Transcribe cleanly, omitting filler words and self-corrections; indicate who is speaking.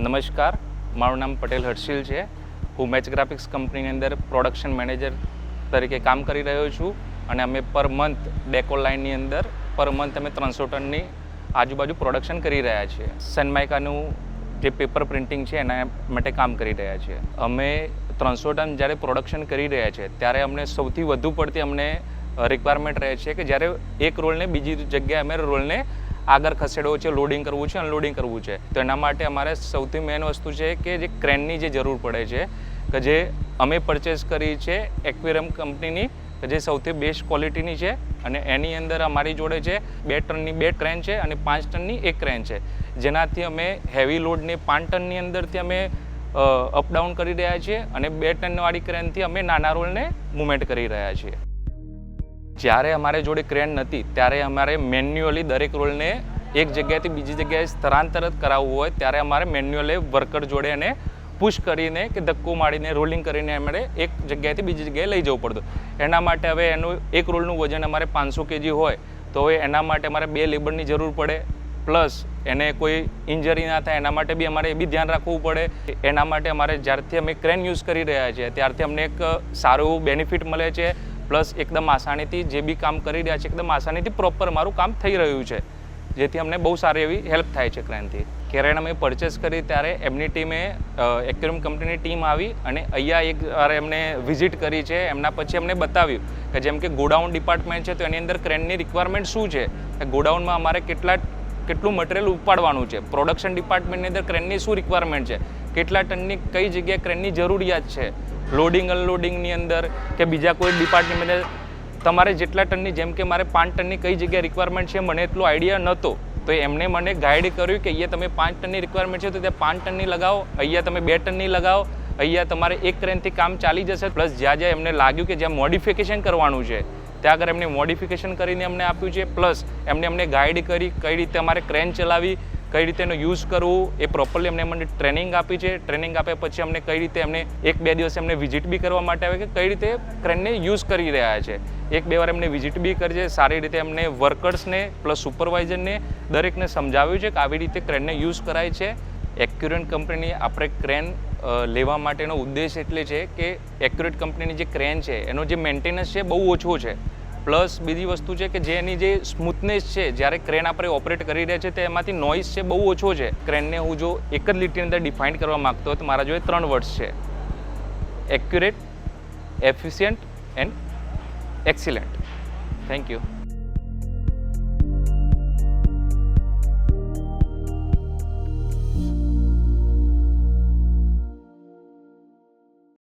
Speaker 1: નમસ્કાર, મારું નામ પટેલ હર્ષિલ છે. હું મેચ ગ્રાફિક્સ કંપનીની અંદર પ્રોડક્શન મેનેજર તરીકે કામ કરી રહ્યો છું અને અમે પર મંથ ડેકોર લાઇનની અંદર પર મંથ અમે 300 ટનની આજુબાજુ પ્રોડક્શન કરી રહ્યા છીએ. સનમાઇકાનું જે પેપર પ્રિન્ટિંગ છે એના માટે કામ કરી રહ્યા છીએ. અમે 300 ટન જ્યારે પ્રોડક્શન કરી રહ્યા છીએ ત્યારે અમને સૌથી વધુ પડતી અમને રિક્વાયરમેન્ટ રહે છે કે જ્યારે એક રોલને બીજી જગ્યાએ અમે રોલને આગળ ખસેડવો છે, લોડિંગ કરવું છે, અનલોડિંગ કરવું છે. તો એના માટે અમારે સૌથી મેઇન વસ્તુ છે કે જે ક્રેનની જે જરૂર પડે છે કે જે અમે પરચેસ કરી છે એક્વેરિયમ કંપનીની, કે જે સૌથી બેસ્ટ ક્વોલિટીની છે અને એની અંદર અમારી જોડે છે 2 ટનની 2 ક્રેન છે અને 5 ટનની 1 ક્રેન છે, જેનાથી અમે હેવી લોડને 5 ટનની અંદરથી અમે અપડાઉન કરી રહ્યા છીએ અને 2 ટનવાળી ક્રેનથી અમે નાના રોલને મૂવમેન્ટ કરી રહ્યા છીએ. જ્યારે અમારે જોડે ક્રેન નથી ત્યારે અમારે મેન્યુઅલી દરેક રોલને એક જગ્યાએથી બીજી જગ્યાએ સ્થળાંતરિત કરાવવું હોય ત્યારે અમારે મેન્યુઅલી વર્કર જોડે એને પુશ કરીને કે ધક્કો મારીને રોલિંગ કરીને અમારે એક જગ્યાએથી બીજી જગ્યાએ લઈ જવું પડતું. એના માટે હવે એનું એક રોલનું વજન અમારે 500 kg હોય તો હવે એના માટે અમારે 2 લેબરની જરૂર પડે, પ્લસ એને કોઈ ઇન્જરી ના થાય એના માટે બી અમારે એ બી ધ્યાન રાખવું પડે. એના માટે અમારે જ્યારથી અમે ક્રેન યુઝ કરી રહ્યા છીએ ત્યારથી અમને એક સારું એવું બેનિફિટ મળે છે, પ્લસ એકદમ આસાનીથી જે બી કામ કરી રહ્યા છે એકદમ આસાનીથી પ્રોપર મારું કામ થઈ રહ્યું છે, જેથી અમને બહુ સારી એવી હેલ્પ થાય છે ક્રેનથી. ક્રેન અમે પરચેસ કરી ત્યારે એમની ટીમે એક્વેરિયમ કંપનીની ટીમ આવી અને અહીંયા એક વાર એમને વિઝિટ કરી છે. એમના પછી અમને બતાવ્યું કે જેમ કે ગોડાઉન ડિપાર્ટમેન્ટ છે તો એની અંદર ક્રેનની રિક્વાયરમેન્ટ શું છે, ગોડાઉનમાં અમારે કેટલું મટીરિયલ ઉપાડવાનું છે, પ્રોડક્શન ડિપાર્ટમેન્ટની અંદર ક્રેનની શું રિક્વાયરમેન્ટ છે, કેટલા ટનની કઈ જગ્યાએ ક્રેનની જરૂરિયાત છે, લોડિંગ અનલોડિંગની અંદર કે બીજા કોઈ ડિપાર્ટમેન્ટ તમારે જેટલા ટનની, જેમ કે મારે 5 ટનની કઈ જગ્યાએ રિક્વાયરમેન્ટ છે મને એટલો આઈડિયા નહોતો, તો એમને મને ગાઈડ કર્યું કે અહીંયા તમે 5 ટનની રિક્વાયરમેન્ટ છે તો ત્યાં 5 ટનની લગાવો, અહીંયા તમે 2 ટનની લગાવો, અહીંયા તમારે એક ક્રેનથી કામ ચાલી જશે. પ્લસ જ્યાં એમને લાગ્યું કે જ્યાં મોડિફિકેશન કરવાનું છે ત્યાં આગળ એમને મોડિફિકેશન કરીને અમને આપ્યું છે. પ્લસ અમને ગાઈડ કરી કઈ રીતે અમારે ક્રેન ચલાવી, કઈ રીતે એનો યુઝ કરવું એ પ્રોપરલી મને ટ્રેનિંગ આપી છે. ટ્રેનિંગ આપ્યા પછી અમને કઈ રીતે એમને 1-2 દિવસ એમને વિઝિટ બી કરવા માટે આવે કે કઈ રીતે ક્રેનને યુઝ કરી રહ્યા છે. 1-2 વાર એમને વિઝિટ બી કરી છે. સારી રીતે એમને વર્કર્સને પ્લસ સુપરવાઇઝરને દરેકને સમજાવ્યું છે કે આવી રીતે ક્રેનને યુઝ કરાય છે. એક્યુરેટ કંપનીની આપણે ક્રેન લેવા માટેનો ઉદ્દેશ એટલે છે કે એક્યુરેટ કંપનીની જે ક્રેન છે એનો જે મેન્ટેનન્સ છે બહુ ઓછો છે. પ્લસ બીજી વસ્તુ છે કે જે એની જે સ્મૂથનેસ છે જ્યારે ક્રેન આપણે ઓપરેટ કરી રહ્યા છે તેમાંથી નોઇઝ છે બહુ ઓછો છે. ક્રેનને હું જો એક જ લીટીની અંદર ડિફાઇન કરવા માગતો હોય તો મારા જોડે 3 વર્ડ્સ છે: accurate, efficient and excellent. Thank you.